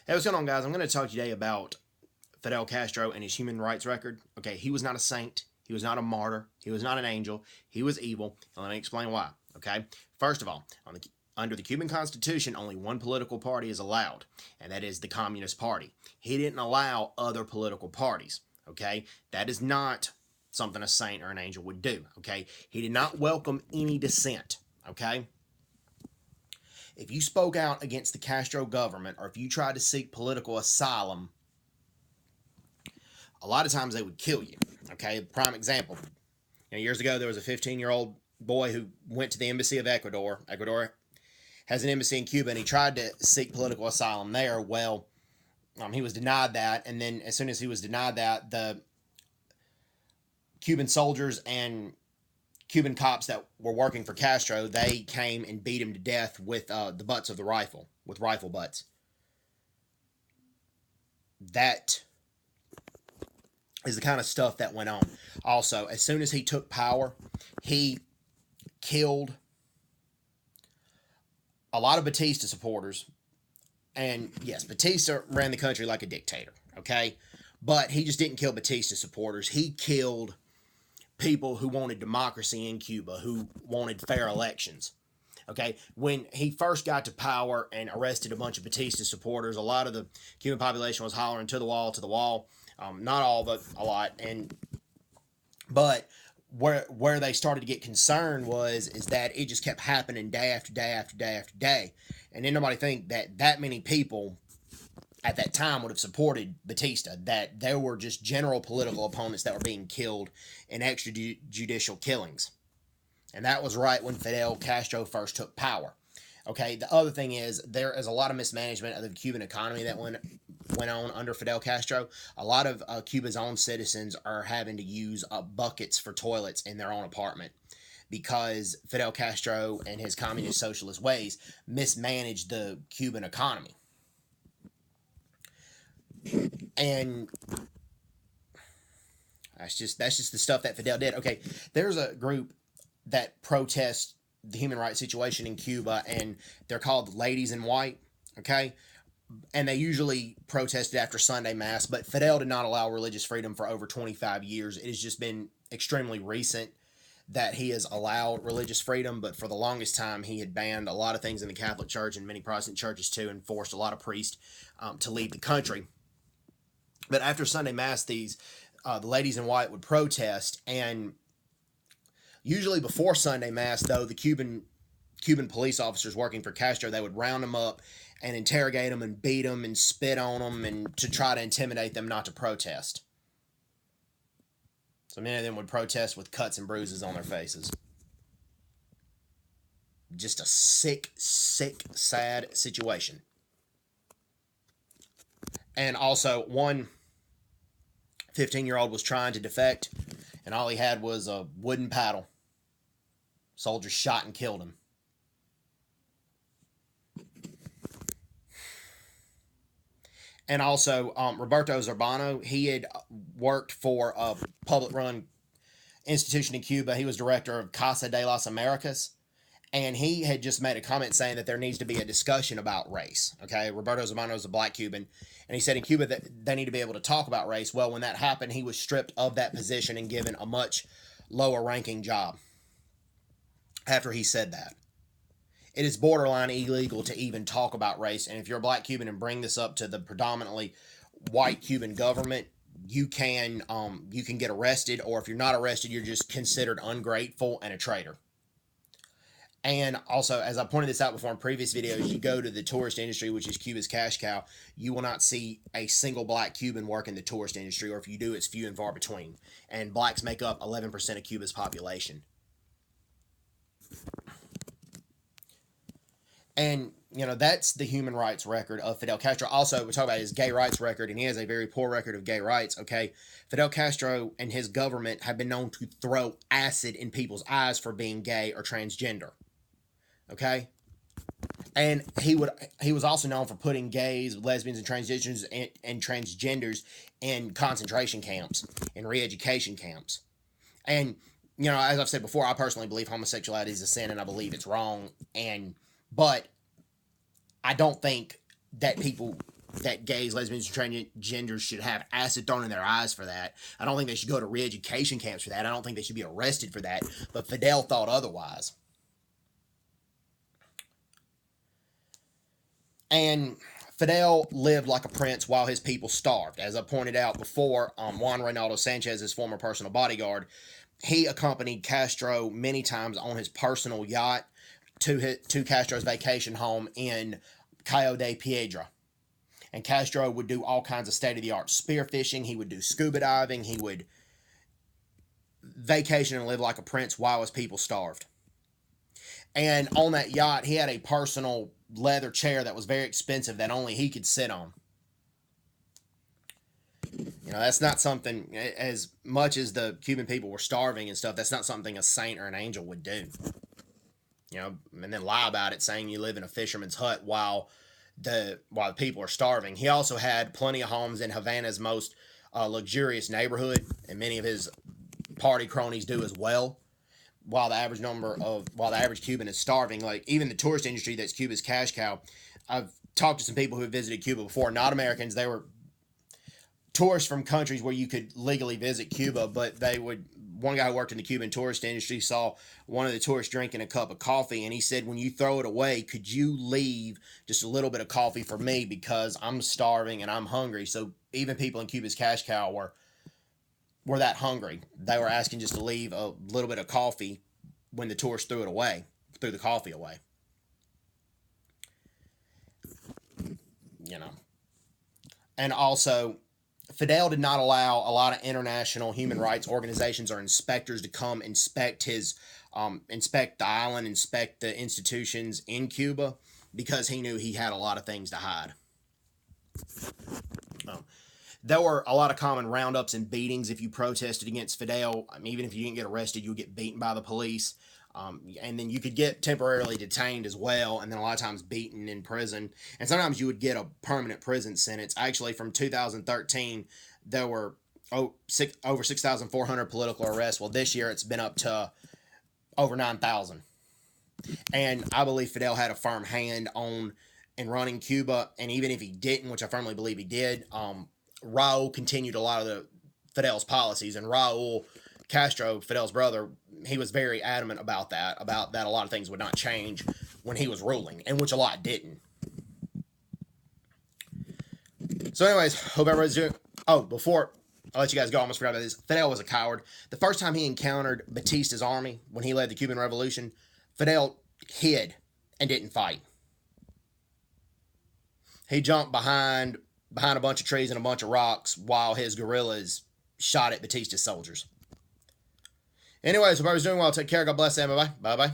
Hey, what's going on, guys? I'm going to talk today about Fidel Castro and his human rights record. Okay, he was not a saint. He was not a martyr. He was not an angel. He was evil. And let me explain why. Okay, first of all, under the Cuban Constitution, only one political party is allowed, and that is the Communist Party. He didn't allow other political parties. Okay, that is not something a saint or an angel would do. Okay, he did not welcome any dissent. Okay, if you spoke out against the Castro government or if you tried to seek political asylum, a lot of times they would kill you. Okay, prime example. Years ago, there was a 15-year-old boy who went to the embassy of Ecuador. Ecuador has an embassy in Cuba, and he tried to seek political asylum there. Well, he was denied that, and then as soon as he was denied that, the Cuban soldiers and Cuban cops that were working for Castro, they came and beat him to death with the butts of the rifle, with rifle butts. That is the kind of stuff that went on. Also, as soon as he took power, he killed a lot of Batista supporters. And yes, Batista ran the country like a dictator, okay? But he just didn't kill Batista supporters. He killed people who wanted democracy in Cuba, who wanted fair elections. Okay, when he first got to power and arrested a bunch of Batista supporters, a lot of the Cuban population was hollering to the wall, to the wall. Not all, but a lot. But where they started to get concerned is that it just kept happening day after day after day after day, and didn't nobody think that many people at that time would have supported Batista, that there were just general political opponents that were being killed in extrajudicial killings. And that was right when Fidel Castro first took power. Okay, the other thing is there is a lot of mismanagement of the Cuban economy that went on under Fidel Castro. A lot of Cuba's own citizens are having to use buckets for toilets in their own apartment because Fidel Castro and his communist socialist ways mismanaged the Cuban economy. And that's just the stuff that Fidel did. Okay, there's a group that protests the human rights situation in Cuba, and they're called Ladies in White. Okay, and they usually protested after Sunday Mass, but Fidel did not allow religious freedom for over 25 years. It has just been extremely recent that he has allowed religious freedom, but for the longest time he had banned a lot of things in the Catholic Church and many Protestant churches too, and forced a lot of priests to leave the country. But after Sunday Mass, the Ladies in White would protest, and usually before Sunday Mass, though, the Cuban police officers working for Castro, they would round them up and interrogate them and beat them and spit on them and to try to intimidate them not to protest. So many of them would protest with cuts and bruises on their faces. Just a sick, sad situation. And also, one 15-year-old was trying to defect, and all he had was a wooden paddle. Soldiers shot and killed him. And also, Roberto Zurbano, he had worked for a public-run institution in Cuba. He was director of Casa de las Americas. And he had just made a comment saying that there needs to be a discussion about race. Okay, Roberto Zurbano is a black Cuban. And he said in Cuba that they need to be able to talk about race. Well, when that happened, he was stripped of that position and given a much lower-ranking job after he said that. It is borderline illegal to even talk about race. And if you're a black Cuban and bring this up to the predominantly white Cuban government, you can get arrested. Or if you're not arrested, you're just considered ungrateful and a traitor. And also, as I pointed this out before in previous videos, you go to the tourist industry, which is Cuba's cash cow, you will not see a single black Cuban work in the tourist industry, or if you do, it's few and far between. And blacks make up 11% of Cuba's population. And, that's the human rights record of Fidel Castro. Also, we talk about his gay rights record, and he has a very poor record of gay rights, okay? Fidel Castro and his government have been known to throw acid in people's eyes for being gay or transgender, okay? And he was also known for putting gays, lesbians, and transgenders in concentration camps and re-education camps. And, as I've said before, I personally believe homosexuality is a sin, and I believe it's wrong, but I don't think that people that gays, lesbians, and transgenders should have acid thrown in their eyes for that. I don't think they should go to re-education camps for that. I don't think they should be arrested for that. But Fidel thought otherwise. And Fidel lived like a prince while his people starved. As I pointed out before, Juan Reynaldo Sanchez, his former personal bodyguard, he accompanied Castro many times on his personal yacht to Castro's vacation home in Cayo de Piedra. And Castro would do all kinds of state-of-the-art spearfishing. He would do scuba diving. He would vacation and live like a prince while his people starved. And on that yacht, he had a personal leather chair that was very expensive that only he could sit on. You know, that's not something, as much as the Cuban people were starving and stuff, that's not something a saint or an angel would do. You know, and then lie about it, saying you live in a fisherman's hut while the people are starving. He also had plenty of homes in Havana's most luxurious neighborhood, and many of his party cronies do as well. While the average Cuban is starving, like even the tourist industry that's Cuba's cash cow. I've talked to some people who have visited Cuba before, not Americans. They were tourists from countries where you could legally visit Cuba, but one guy who worked in the Cuban tourist industry saw one of the tourists drinking a cup of coffee, and he said, when you throw it away, could you leave just a little bit of coffee for me, because I'm starving and I'm hungry. So even people in Cuba's cash cow were that hungry. They were asking just to leave a little bit of coffee when the tourists threw the coffee away. You know. And also, Fidel did not allow a lot of international human rights organizations or inspectors to come inspect the island, inspect the institutions in Cuba, because he knew he had a lot of things to hide. There were a lot of common roundups and beatings if you protested against Fidel. Even if you didn't get arrested, you would get beaten by the police. And then you could get temporarily detained as well, and then a lot of times beaten in prison. And sometimes you would get a permanent prison sentence. Actually, from 2013, there were over 6,400 political arrests. Well, this year it's been up to over 9,000. And I believe Fidel had a firm hand in running Cuba, and even if he didn't, which I firmly believe he did, Raul continued a lot of Fidel's policies, and Raul Castro, Fidel's brother, he was very adamant about that a lot of things would not change when he was ruling, and which a lot didn't. So anyways, hope everybody's doing... Oh, before I let you guys go, I almost forgot about this. Fidel was a coward. The first time he encountered Batista's army, when he led the Cuban Revolution, Fidel hid and didn't fight. He jumped behind a bunch of trees and a bunch of rocks while his guerrillas shot at Batista's soldiers. Anyways, hope everybody's doing well. Take care. God bless them. Bye-bye. Bye-bye.